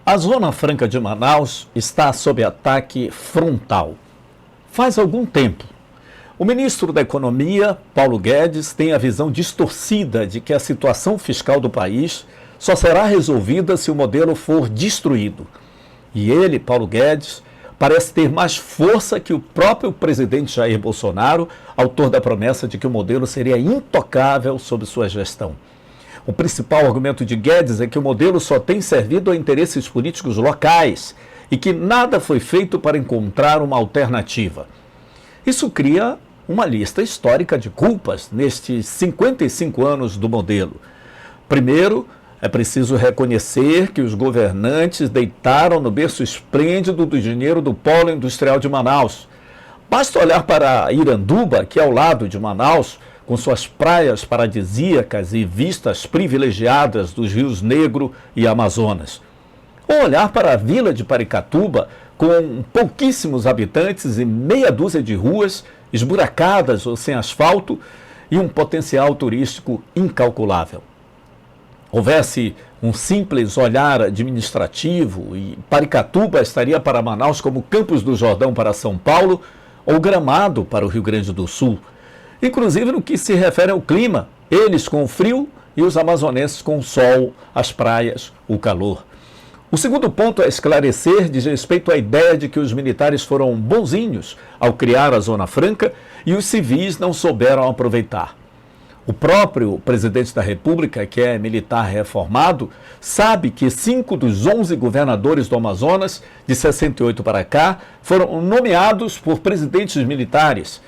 A Zona Franca de Manaus está sob ataque frontal. Faz algum tempo. O ministro da Economia, Paulo Guedes, tem a visão distorcida de que a situação fiscal do país só será resolvida se o modelo for destruído. E ele, Paulo Guedes, parece ter mais força que o próprio presidente Jair Bolsonaro, autor da promessa de que o modelo seria intocável sob sua gestão. O principal argumento de Guedes é que o modelo só tem servido a interesses políticos locais e que nada foi feito para encontrar uma alternativa. Isso cria uma lista histórica de culpas nestes 55 anos do modelo. Primeiro, é preciso reconhecer que os governantes deitaram no berço esplêndido do dinheiro do Polo Industrial de Manaus. Basta olhar para Iranduba, que é ao lado de Manaus, com suas praias paradisíacas e vistas privilegiadas dos rios Negro e Amazonas. Ou olhar para a vila de Paricatuba, com pouquíssimos habitantes e meia dúzia de ruas esburacadas ou sem asfalto e um potencial turístico incalculável. Houvesse um simples olhar administrativo e Paricatuba estaria para Manaus como Campos do Jordão para São Paulo ou Gramado para o Rio Grande do Sul. Inclusive no que se refere ao clima, eles com o frio e os amazonenses com o sol, as praias, o calor. O segundo ponto a esclarecer diz respeito à ideia de que os militares foram bonzinhos ao criar a Zona Franca e os civis não souberam aproveitar. O próprio presidente da República, que é militar reformado, sabe que 5 dos 11 governadores do Amazonas, de 68 para cá, foram nomeados por presidentes militares.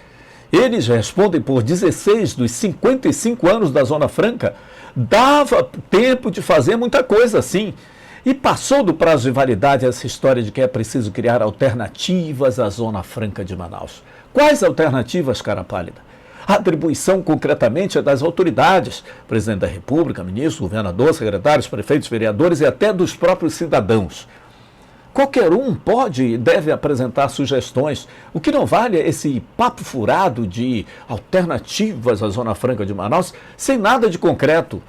Eles respondem por 16 dos 55 anos da Zona Franca. Dava tempo de fazer muita coisa assim. E passou do prazo de validade essa história de que é preciso criar alternativas à Zona Franca de Manaus. Quais alternativas, cara pálida? A atribuição concretamente é das autoridades, presidente da República, ministro, governador, secretários, prefeitos, vereadores e até dos próprios cidadãos. Qualquer um pode e deve apresentar sugestões. O que não vale é esse papo furado de alternativas à Zona Franca de Manaus sem nada de concreto.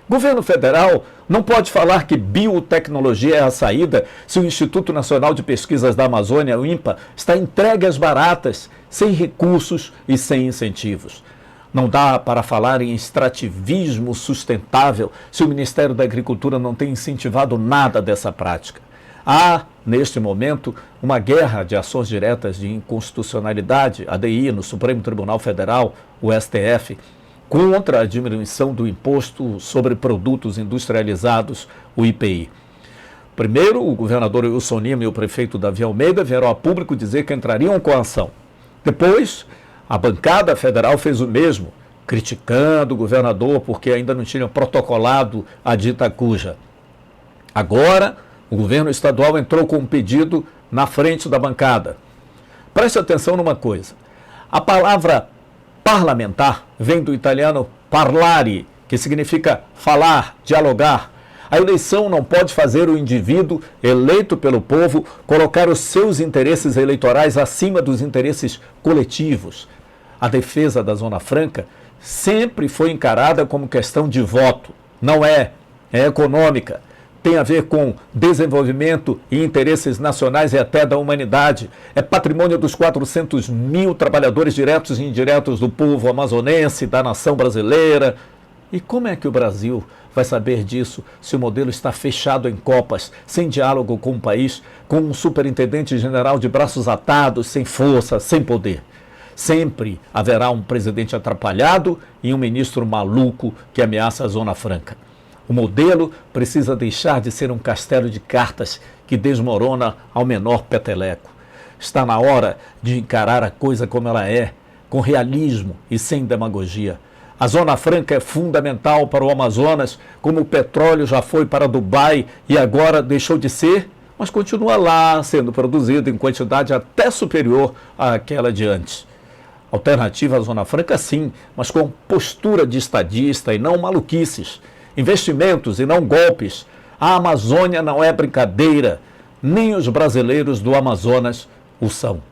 Governo federal não pode falar que biotecnologia é a saída se o Instituto Nacional de Pesquisas da Amazônia, o INPA, está entregue às baratas, sem recursos e sem incentivos. Não dá para falar em extrativismo sustentável se o Ministério da Agricultura não tem incentivado nada dessa prática. Há, neste momento, uma guerra de ações diretas de inconstitucionalidade, ADI, no Supremo Tribunal Federal, o STF, contra a diminuição do imposto sobre produtos industrializados, o IPI. Primeiro, o governador Wilson Lima e o prefeito Davi Almeida vieram a público dizer que entrariam com a ação. Depois, a bancada federal fez o mesmo, criticando o governador porque ainda não tinha protocolado a dita cuja. Agora, o governo estadual entrou com um pedido na frente da bancada. Preste atenção numa coisa. A palavra parlamentar vem do italiano parlare, que significa falar, dialogar. A eleição não pode fazer o indivíduo eleito pelo povo colocar os seus interesses eleitorais acima dos interesses coletivos. A defesa da Zona Franca sempre foi encarada como questão de voto. Não é econômica. Tem a ver com desenvolvimento e interesses nacionais e até da humanidade. É patrimônio dos 400 mil trabalhadores diretos e indiretos do povo amazonense, da nação brasileira. E como é que o Brasil vai saber disso se o modelo está fechado em copas, sem diálogo com o país, com um superintendente-general de braços atados, sem força, sem poder? Sempre haverá um presidente atrapalhado e um ministro maluco que ameaça a Zona Franca. O modelo precisa deixar de ser um castelo de cartas que desmorona ao menor peteleco. Está na hora de encarar a coisa como ela é, com realismo e sem demagogia. A Zona Franca é fundamental para o Amazonas, como o petróleo já foi para Dubai e agora deixou de ser, mas continua lá sendo produzido em quantidade até superior àquela de antes. Alternativa à Zona Franca sim, mas com postura de estadista e não maluquices. Investimentos e não golpes. A Amazônia não é brincadeira, nem os brasileiros do Amazonas o são.